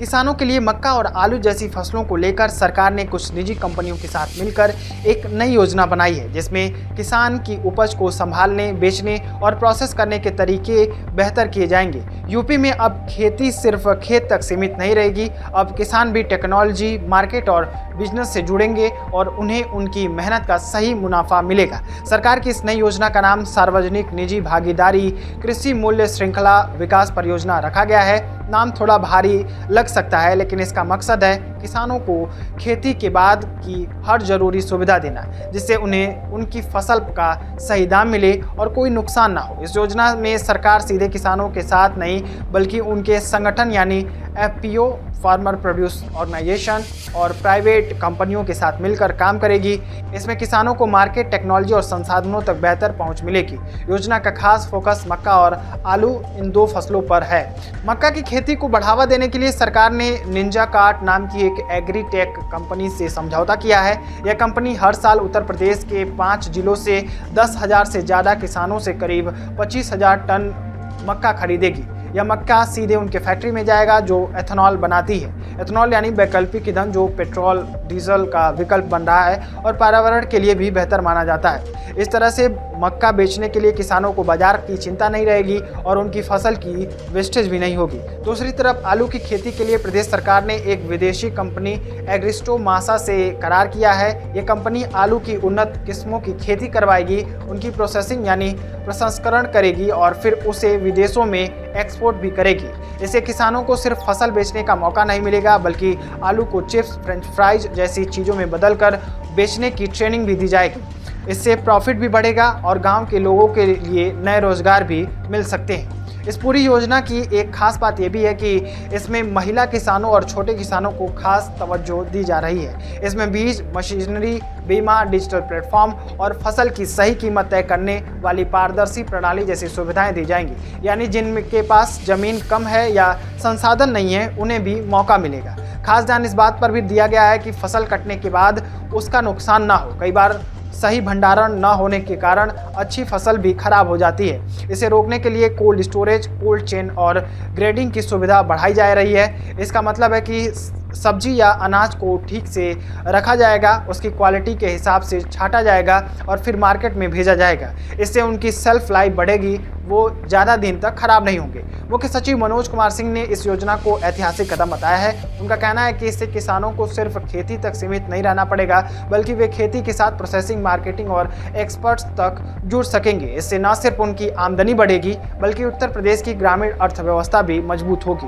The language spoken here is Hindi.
किसानों के लिए मक्का और आलू जैसी फसलों को लेकर सरकार ने कुछ निजी कंपनियों के साथ मिलकर एक नई योजना बनाई है, जिसमें किसान की उपज को संभालने, बेचने और प्रोसेस करने के तरीके बेहतर किए जाएंगे। यूपी में अब खेती सिर्फ खेत तक सीमित नहीं रहेगी। अब किसान भी टेक्नोलॉजी, मार्केट और बिजनेस से जुड़ेंगे और उन्हें उनकी मेहनत का सही मुनाफा मिलेगा। सरकार की इस नई योजना का नाम सार्वजनिक निजी भागीदारी कृषि मूल्य श्रृंखला विकास परियोजना रखा गया है। नाम थोड़ा भारी लग सकता है, लेकिन इसका मकसद है किसानों को खेती के बाद की हर जरूरी सुविधा देना, जिससे उन्हें उनकी फसल का सही दाम मिले और कोई नुकसान ना हो। इस योजना में सरकार सीधे किसानों के साथ नहीं, बल्कि उनके संगठन यानी एफपीओ, फार्मर प्रोड्यूस ऑर्गेनाइजेशन और प्राइवेट कंपनियों के साथ मिलकर काम करेगी। इसमें किसानों को मार्केट, टेक्नोलॉजी और संसाधनों तक बेहतर पहुंच मिलेगी। योजना का खास फोकस मक्का और आलू, इन दो फसलों पर है। मक्का की खेती को बढ़ावा देने के लिए सरकार ने निंजा कार्ट नाम की एक एग्रीटेक कंपनी से समझौता किया है। यह कंपनी हर साल उत्तर प्रदेश के 5 जिलों से 10,000 से ज़्यादा किसानों से करीब 25,000 टन मक्का खरीदेगी। यह मक्का सीधे उनके फैक्ट्री में जाएगा जो एथेनॉल बनाती है। एथेनॉल यानी वैकल्पिक ईंधन, जो पेट्रोल, डीजल का विकल्प बन रहा है और पर्यावरण के लिए भी बेहतर माना जाता है। इस तरह से मक्का बेचने के लिए किसानों को बाजार की चिंता नहीं रहेगी और उनकी फसल की वेस्टेज भी नहीं होगी। दूसरी तरफ आलू की खेती के लिए प्रदेश सरकार ने एक विदेशी कंपनी एग्रिस्टो मासा से करार किया है। ये कंपनी आलू की उन्नत किस्मों की खेती करवाएगी, उनकी प्रोसेसिंग यानी प्रसंस्करण करेगी और फिर उसे विदेशों में एक्सपोर्ट भी करेगी। इससे किसानों को सिर्फ फसल बेचने का मौका नहीं मिलेगा, बल्कि आलू को चिप्स, फ्रेंच फ्राइज जैसी चीज़ों में बदलकर बेचने की ट्रेनिंग भी दी जाएगी। इससे प्रॉफिट भी बढ़ेगा और गांव के लोगों के लिए नए रोजगार भी मिल सकते हैं। इस पूरी योजना की एक खास बात यह भी है कि इसमें महिला किसानों और छोटे किसानों को खास तवज्जो दी जा रही है। इसमें बीज, मशीनरी, बीमा, डिजिटल प्लेटफॉर्म और फसल की सही कीमत तय करने वाली पारदर्शी प्रणाली जैसी सुविधाएं दी जाएंगी। यानी जिनके पास जमीन कम है या संसाधन नहीं है, उन्हें भी मौका मिलेगा। खास ध्यान इस बात पर भी दिया गया है कि फसल कटने के बाद उसका नुकसान ना हो। कई बार सही भंडारण न होने के कारण अच्छी फसल भी खराब हो जाती है। इसे रोकने के लिए कोल्ड स्टोरेज, कोल्ड चेन और ग्रेडिंग की सुविधा बढ़ाई जा रही है। इसका मतलब है कि सब्जी या अनाज को ठीक से रखा जाएगा, उसकी क्वालिटी के हिसाब से छांटा जाएगा और फिर मार्केट में भेजा जाएगा। इससे उनकी सेल्फ लाइफ बढ़ेगी, वो ज़्यादा दिन तक खराब नहीं होंगे। मुख्य सचिव मनोज कुमार सिंह ने इस योजना को ऐतिहासिक कदम बताया है। उनका कहना है कि इससे किसानों को सिर्फ खेती तक सीमित नहीं रहना पड़ेगा, बल्कि वे खेती के साथ प्रोसेसिंग, मार्केटिंग और एक्सपर्ट्स तक जुड़ सकेंगे। इससे न सिर्फ उनकी आमदनी बढ़ेगी, बल्कि उत्तर प्रदेश की ग्रामीण अर्थव्यवस्था भी मजबूत होगी।